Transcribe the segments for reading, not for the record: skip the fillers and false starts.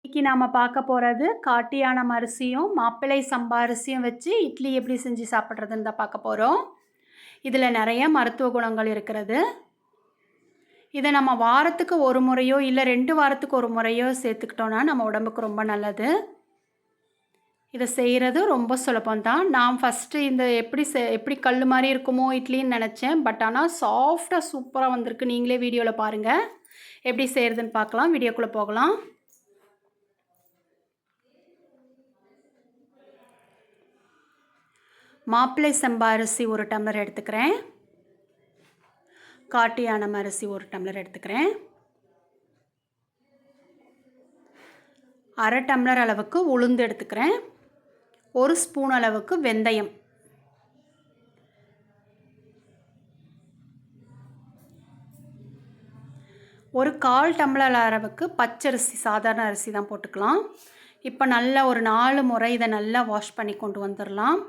இன்னைக்கு நாம பார்க்க போறது காட்டு யானம் அரிசியும் மாப்பிள்ளை சம்பா அரிசியும் வச்சு இட்லி எப்படி செஞ்சு சாப்பிட்றதுன்னு தான் பார்க்க போகிறோம். இதில் நிறைய மருத்துவ குணங்கள் இருக்கிறது. இதை நம்ம வாரத்துக்கு ஒரு முறையோ இல்லை 2 வாரத்துக்கு ஒரு முறையோ சேர்த்துக்கிட்டோன்னா நம்ம உடம்புக்கு ரொம்ப நல்லது. இதை செய்கிறது ரொம்ப சுலபம்தான். நான் ஃபஸ்ட்டு இந்த எப்படி கல் மாதிரி இருக்குமோ இட்லின்னு நினச்சேன். பட் ஆனால் சாஃப்டாக சூப்பராக வந்திருக்கு. நீங்களே வீடியோவில் பாருங்கள். எப்படி செய்கிறதுன்னு பார்க்கலாம். வீடியோக்குள்ளே போகலாம். மாப்பிள்ளை சம்பா அரிசி 1 டம்ளர் எடுத்துக்கிறேன். காட்டு யானம் அரிசி 1 டம்ளர் எடுத்துக்கிறேன். 1/2 டம்ளர் அளவுக்கு உளுந்து எடுத்துக்கிறேன். 1 ஸ்பூன் அளவுக்கு வெந்தயம், ஒரு 1/4 டம்ளர் அளவுக்கு பச்சரிசி, சாதாரண அரிசி தான் போட்டுக்கலாம். இப்போ நல்லா ஒரு 4 முறை இதை நல்லா வாஷ் பண்ணி கொண்டு வந்துடலாம்.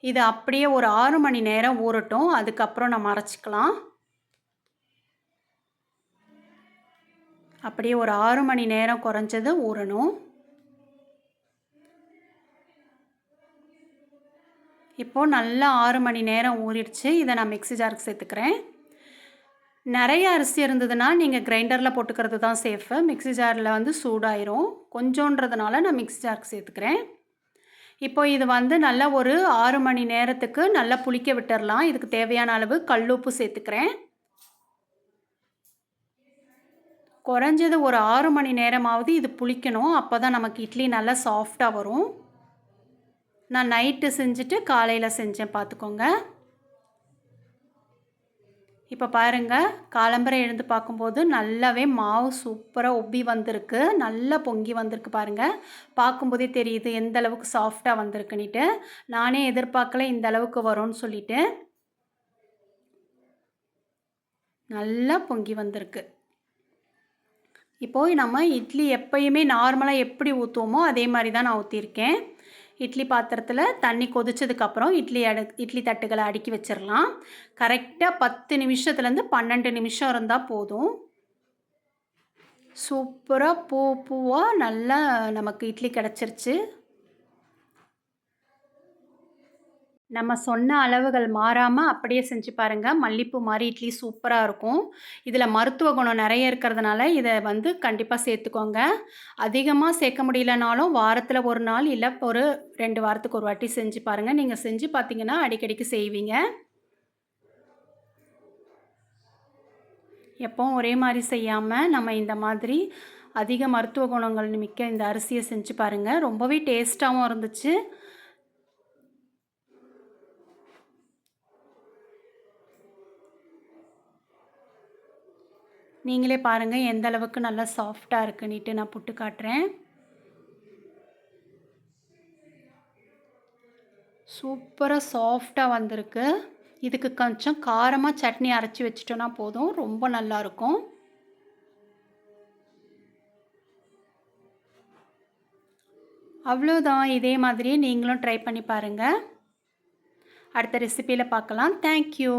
இது அப்படியே ஒரு 6 மணி நேரம் ஊறட்டும். அதுக்கப்புறம் நம்ம அரைச்சிக்கலாம். அப்படியே ஒரு 6 மணி நேரம் குறைஞ்சது ஊறணும். இப்போது நல்லா 6 மணி நேரம் ஊறிடுச்சு. இதை நான் மிக்ஸி ஜாருக்கு சேர்த்துக்கிறேன். நிறைய அரிசி இருந்ததுன்னா நீங்கள் கிரைண்டரில் போட்டுக்கிறது தான் சேஃபு. மிக்ஸி ஜாரில் வந்து சூடாயிரும். கொஞ்சன்றதுனால நான் மிக்ஸி ஜாருக்கு சேர்த்துக்கிறேன். இப்போ இது வந்து நல்லா ஒரு 6 மணி நேரத்துக்கு நல்லா புளிக்க விட்டுறலாம். இதுக்கு தேவையான அளவு கல்லுப்பு சேர்த்துக்கிறேன். குறைஞ்சது ஒரு 6 மணி நேரமாவது இது புளிக்கணும். அப்போ தான் நமக்கு இட்லி நல்லா சாஃப்டாக வரும். நான் நைட்டு செஞ்சுட்டு காலையில் செஞ்சேன், பார்த்துக்கோங்க. இப்போ பாருங்கள், காலம்பரை எழுந்து பார்க்கும்போது நல்லாவே மாவு சூப்பராக உப்பி வந்திருக்கு. நல்லா பொங்கி வந்திருக்கு பாருங்கள். பார்க்கும்போதே தெரியுது எந்த அளவுக்கு சாஃப்டாக வந்திருக்குன்னுட்டு. நானே எதிர்பார்க்கல இந்த அளவுக்கு வரும்னு சொல்லிட்டு. நல்லா பொங்கி வந்திருக்கு. இப்போது நம்ம இட்லி எப்பயுமே நார்மலாக எப்படி ஊற்றுவோமோ அதே மாதிரி தான் நான் ஊற்றிருக்கேன். இட்லி பாத்திரத்தில் தண்ணி கொதிச்சதுக்கப்புறம் இட்லி தட்டுகளை அடுக்கி வச்சிடலாம். கரெக்டாக 10 நிமிஷத்துலேருந்து 12 நிமிஷம் இருந்தால் போதும். சூப்பராக பூவாக நல்லா நமக்கு இட்லி கிடச்சிருச்சு. நம்ம சொன்ன அளவுகள் மாறாமல் அப்படியே செஞ்சு பாருங்கள். மல்லிப்பூ மாதிரி இட்லி சூப்பராக இருக்கும். இதில் மருத்துவ குணம் நிறைய இருக்கிறதுனால இதை வந்து கண்டிப்பாக சேர்த்துக்கோங்க. அதிகமாக சேர்க்க முடியலனாலும் வாரத்தில் ஒரு நாள் இல்லை ஒரு 2 வாரத்துக்கு ஒரு வாட்டி செஞ்சு பாருங்கள். நீங்கள் செஞ்சு பார்த்தீங்கன்னா அடிக்கடிக்கு செய்வீங்க. எப்போவும் ஒரே மாதிரி செய்யாமல் நம்ம இந்த மாதிரி அதிக மருத்துவ குணங்கள் மிக்க இந்த அரிசியை செஞ்சு பாருங்கள். ரொம்பவே டேஸ்ட்டாகவும் இருந்துச்சு. நீங்களே பாருங்கள் எந்த அளவுக்கு நல்லா சாஃப்டாக இருக்குன்னுட்டு நான் புட்டு காட்டுறேன். சூப்பராக சாஃப்டாக வந்திருக்கு. இதுக்கு கொஞ்சம் காரமாக சட்னி அரைச்சி வச்சிட்டோன்னா போதும், ரொம்ப நல்லாயிருக்கும். அவ்வளோதான். இதே மாதிரியே நீங்களும் ட்ரை பண்ணி பாருங்கள். அடுத்த ரெசிபியில் பார்க்கலாம். தேங்க்யூ.